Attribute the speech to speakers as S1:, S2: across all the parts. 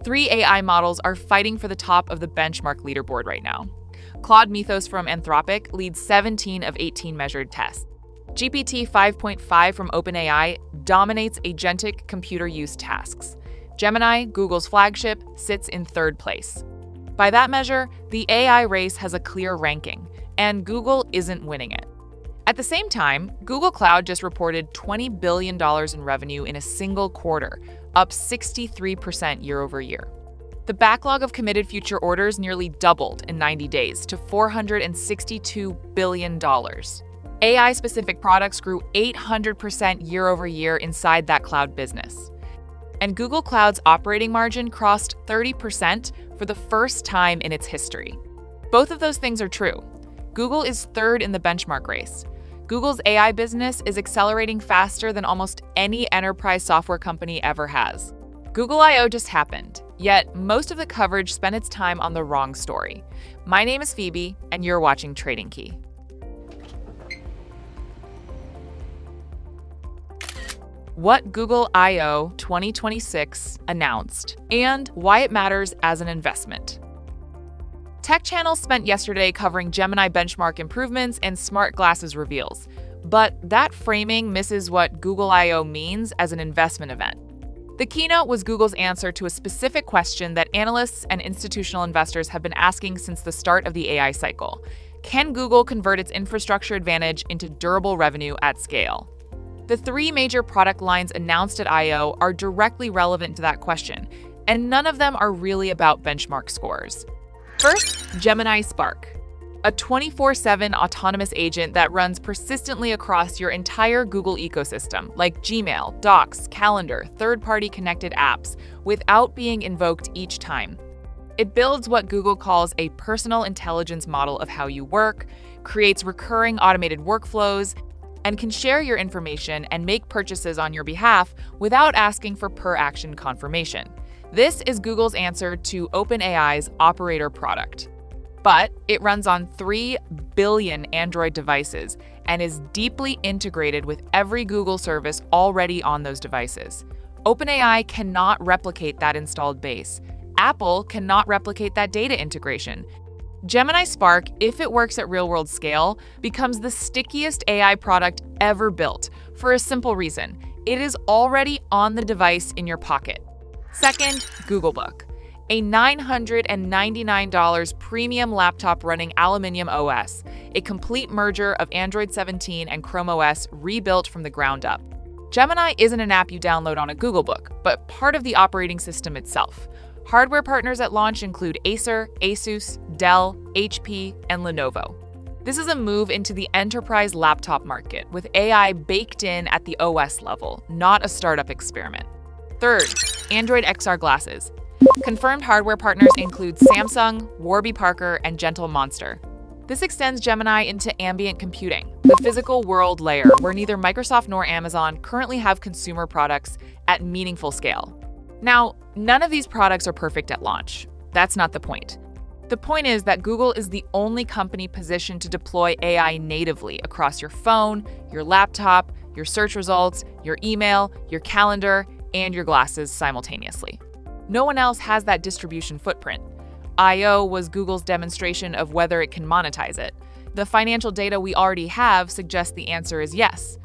S1: Three AI models are fighting for the top of the benchmark leaderboard right now. Claude Mythos from Anthropic leads 17 of 18 measured tests. GPT-5.5 from OpenAI dominates agentic computer use tasks. Gemini, Google's flagship, sits in third place. By that measure, the AI race has a clear ranking, and Google isn't winning it. At the same time, Google Cloud just reported $20 billion in revenue in a single quarter, up 63% year over year. The backlog of committed future orders nearly doubled in 90 days to $462 billion. AI-specific products grew 800% year over year inside that cloud business. And Google Cloud's operating margin crossed 30% for the first time in its history. Both of those things are true. Google is third in the benchmark race. Google's AI business is accelerating faster than almost any enterprise software company ever has. Google I/O just happened, yet most of the coverage spent its time on the wrong story. My name is Phoebe, and you're watching Trading Key. What Google I/O 2026 announced, and why it matters as an investment. Tech Channel spent yesterday covering Gemini benchmark improvements and smart glasses reveals, but that framing misses what Google I/O means as an investment event. The keynote was Google's answer to a specific question that analysts and institutional investors have been asking since the start of the AI cycle. Can Google convert its infrastructure advantage into durable revenue at scale? The three major product lines announced at I/O are directly relevant to that question, and none of them are really about benchmark scores. First, Gemini Spark, a 24/7 autonomous agent that runs persistently across your entire Google ecosystem, like Gmail, Docs, Calendar, third-party connected apps, without being invoked each time. It builds what Google calls a personal intelligence model of how you work, creates recurring automated workflows, and can share your information and make purchases on your behalf without asking for per-action confirmation. This is Google's answer to OpenAI's Operator product. But it runs on 3 billion Android devices and is deeply integrated with every Google service already on those devices. OpenAI cannot replicate that installed base. Apple cannot replicate that data integration. Gemini Spark, if it works at real-world scale, becomes the stickiest AI product ever built for a simple reason. It is already on the device in your pocket. Second, Google Book, a $999 premium laptop running Aluminium OS, a complete merger of Android 17 and Chrome OS rebuilt from the ground up. Gemini isn't an app you download on a Google Book, but part of the operating system itself. Hardware partners at launch include Acer, Asus, Dell, HP, and Lenovo. This is a move into the enterprise laptop market, with AI baked in at the OS level, not a startup experiment. Third, Android XR glasses. Confirmed hardware partners include Samsung, Warby Parker, and Gentle Monster. This extends Gemini into ambient computing, the physical world layer where neither Microsoft nor Amazon currently have consumer products at meaningful scale. Now, none of these products are perfect at launch. That's not the point. The point is that Google is the only company positioned to deploy AI natively across your phone, your laptop, your search results, your email, your calendar, and your glasses simultaneously. No one else has that distribution footprint. I/O was Google's demonstration of whether it can monetize it. The financial data we already have suggests the answer is yes.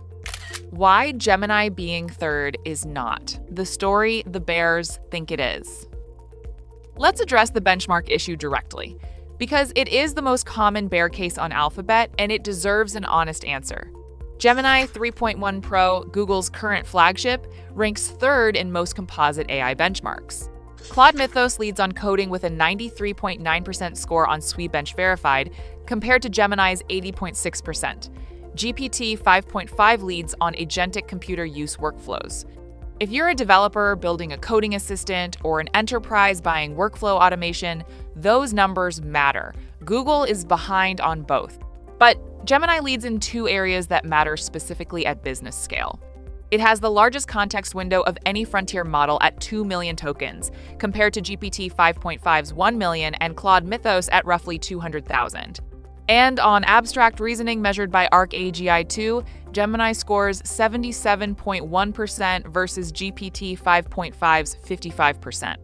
S1: Why Gemini being third is not the story the bears think it is. Let's address the benchmark issue directly, because it is the most common bear case on Alphabet and it deserves an honest answer. Gemini 3.1 Pro, Google's current flagship, ranks third in most composite AI benchmarks. Claude Mythos leads on coding with a 93.9% score on SweBench Verified, compared to Gemini's 80.6%. GPT 5.5 leads on agentic computer use workflows. If you're a developer building a coding assistant or an enterprise buying workflow automation, those numbers matter. Google is behind on both. But Gemini leads in two areas that matter specifically at business scale. It has the largest context window of any frontier model at 2 million tokens, compared to GPT 5.5's 1 million and Claude Mythos at roughly 200,000. And on abstract reasoning measured by ArcAGI2, Gemini scores 77.1% versus GPT 5.5's 55%.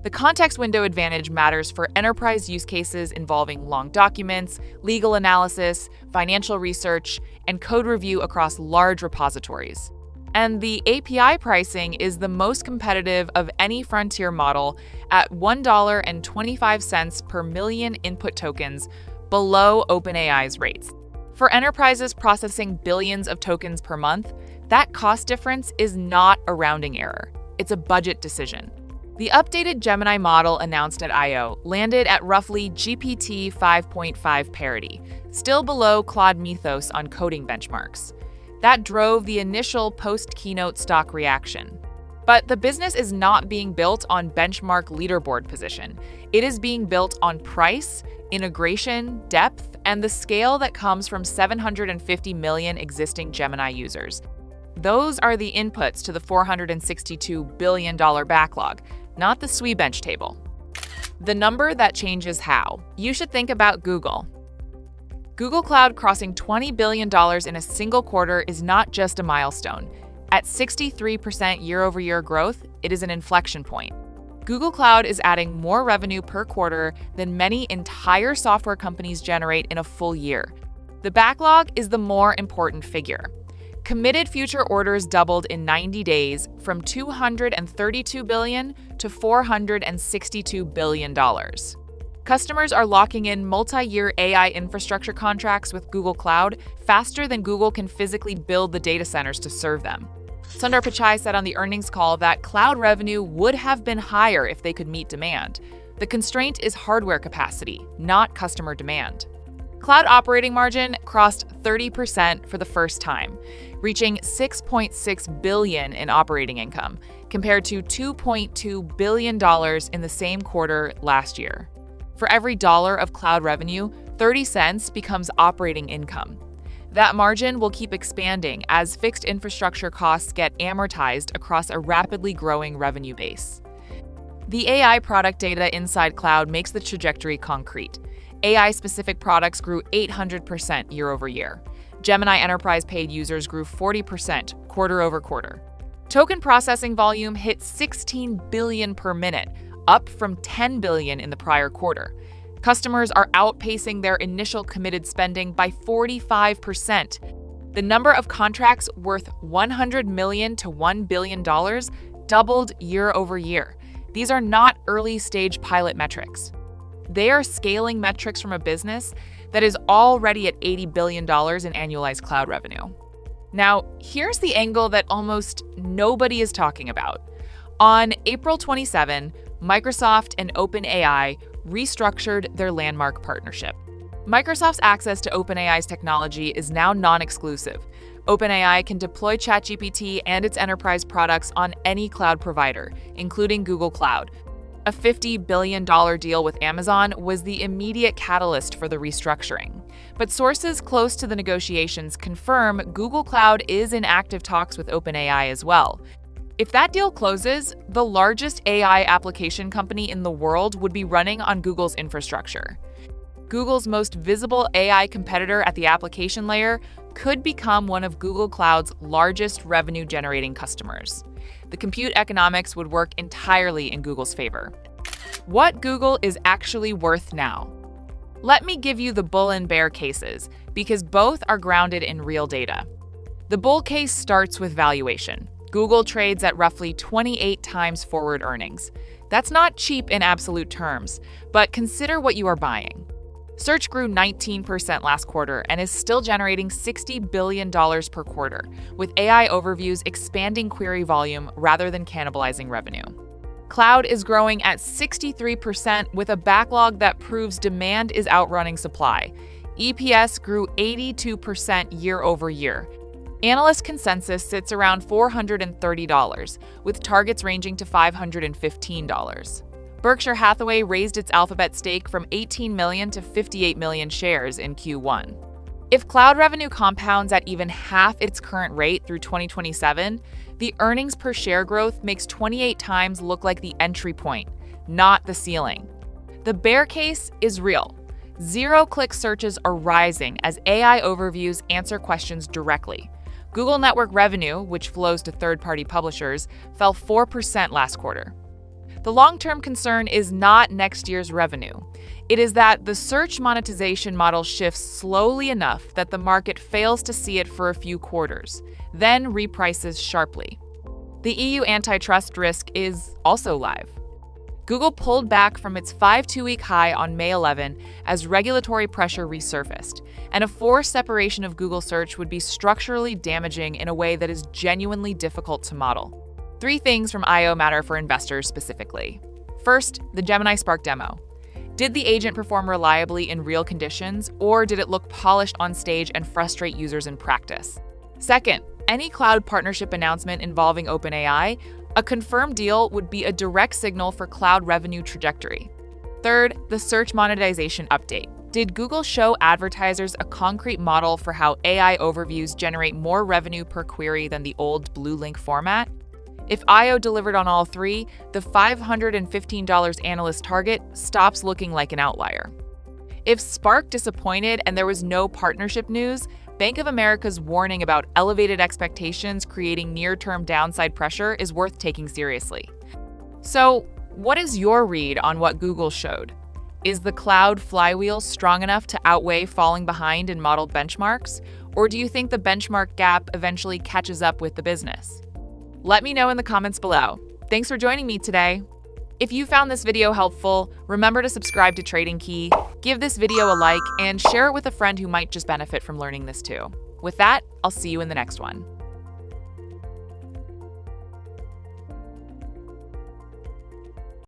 S1: The context window advantage matters for enterprise use cases involving long documents, legal analysis, financial research, and code review across large repositories. And the API pricing is the most competitive of any frontier model at $1.25 per million input tokens, below OpenAI's rates. For enterprises processing billions of tokens per month, that cost difference is not a rounding error. It's a budget decision. The updated Gemini model announced at I/O landed at roughly GPT-5.5 parity, still below Claude Mythos on coding benchmarks. That drove the initial post-keynote stock reaction. But the business is not being built on benchmark leaderboard position. It is being built on price, integration, depth, and the scale that comes from 750 million existing Gemini users. Those are the inputs to the $462 billion backlog, not the SWE bench table. The number that changes how. You should think about Google. Google Cloud crossing $20 billion in a single quarter is not just a milestone. At 63% year-over-year growth, it is an inflection point. Google Cloud is adding more revenue per quarter than many entire software companies generate in a full year. The backlog is the more important figure. Committed future orders doubled in 90 days from $232 billion to $462 billion. Customers are locking in multi-year AI infrastructure contracts with Google Cloud faster than Google can physically build the data centers to serve them. Sundar Pichai said on the earnings call that cloud revenue would have been higher if they could meet demand. The constraint is hardware capacity, not customer demand. Cloud operating margin crossed 30% for the first time, reaching $6.6 billion in operating income, compared to $2.2 billion in the same quarter last year. For every dollar of cloud revenue, 30 cents becomes operating income. That margin will keep expanding as fixed infrastructure costs get amortized across a rapidly growing revenue base. The AI product data inside cloud makes the trajectory concrete. AI-specific products grew 800% year-over-year. Gemini Enterprise paid users grew 40% quarter-over-quarter. Token processing volume hit 16 billion per minute, up from 10 billion in the prior quarter. Customers are outpacing their initial committed spending by 45%. The number of contracts worth $100 million to $1 billion doubled year-over-year. These are not early-stage pilot metrics. They are scaling metrics from a business that is already at $80 billion in annualized cloud revenue. Now, here's the angle that almost nobody is talking about. On April 27, Microsoft and OpenAI restructured their landmark partnership. Microsoft's access to OpenAI's technology is now non-exclusive. OpenAI can deploy ChatGPT and its enterprise products on any cloud provider, including Google Cloud. A $50 billion deal with Amazon was the immediate catalyst for the restructuring. But sources close to the negotiations confirm Google Cloud is in active talks with OpenAI as well. If that deal closes, the largest AI application company in the world would be running on Google's infrastructure. Google's most visible AI competitor at the application layer could become one of Google Cloud's largest revenue-generating customers. The compute economics would work entirely in Google's favor. What Google is actually worth now? Let me give you the bull and bear cases, because both are grounded in real data. The bull case starts with valuation. Google trades at roughly 28 times forward earnings. That's not cheap in absolute terms, but consider what you are buying. Search grew 19% last quarter and is still generating $60 billion per quarter, with AI overviews expanding query volume rather than cannibalizing revenue. Cloud is growing at 63% with a backlog that proves demand is outrunning supply. EPS grew 82% year-over-year. Analyst consensus sits around $430, with targets ranging to $515. Berkshire Hathaway raised its Alphabet stake from 18 million to 58 million shares in Q1. If cloud revenue compounds at even half its current rate through 2027, the earnings per share growth makes 28 times look like the entry point, not the ceiling. The bear case is real. Zero-click searches are rising as AI overviews answer questions directly. Google Network revenue, which flows to third-party publishers, fell 4% last quarter. The long-term concern is not next year's revenue. It is that the search monetization model shifts slowly enough that the market fails to see it for a few quarters, then reprices sharply. The EU antitrust risk is also live. Google pulled back from its 52-week high on May 11 as regulatory pressure resurfaced, and a forced separation of Google search would be structurally damaging in a way that is genuinely difficult to model. 3 things from I/O matter for investors specifically. First, the Gemini Spark demo. Did the agent perform reliably in real conditions, or did it look polished on stage and frustrate users in practice? Second, any cloud partnership announcement involving OpenAI, a confirmed deal would be a direct signal for cloud revenue trajectory. Third, the search monetization update. Did Google show advertisers a concrete model for how AI overviews generate more revenue per query than the old blue link format? If I/O delivered on all 3, the $515 analyst target stops looking like an outlier. If Spark disappointed and there was no partnership news, Bank of America's warning about elevated expectations creating near-term downside pressure is worth taking seriously. So, what is your read on what Google showed? Is the cloud flywheel strong enough to outweigh falling behind in modeled benchmarks? Or do you think the benchmark gap eventually catches up with the business? Let me know in the comments below. Thanks for joining me today. If you found this video helpful, remember to subscribe to Trading Key, give this video a like, and share it with a friend who might just benefit from learning this too. With that, I'll see you in the next one.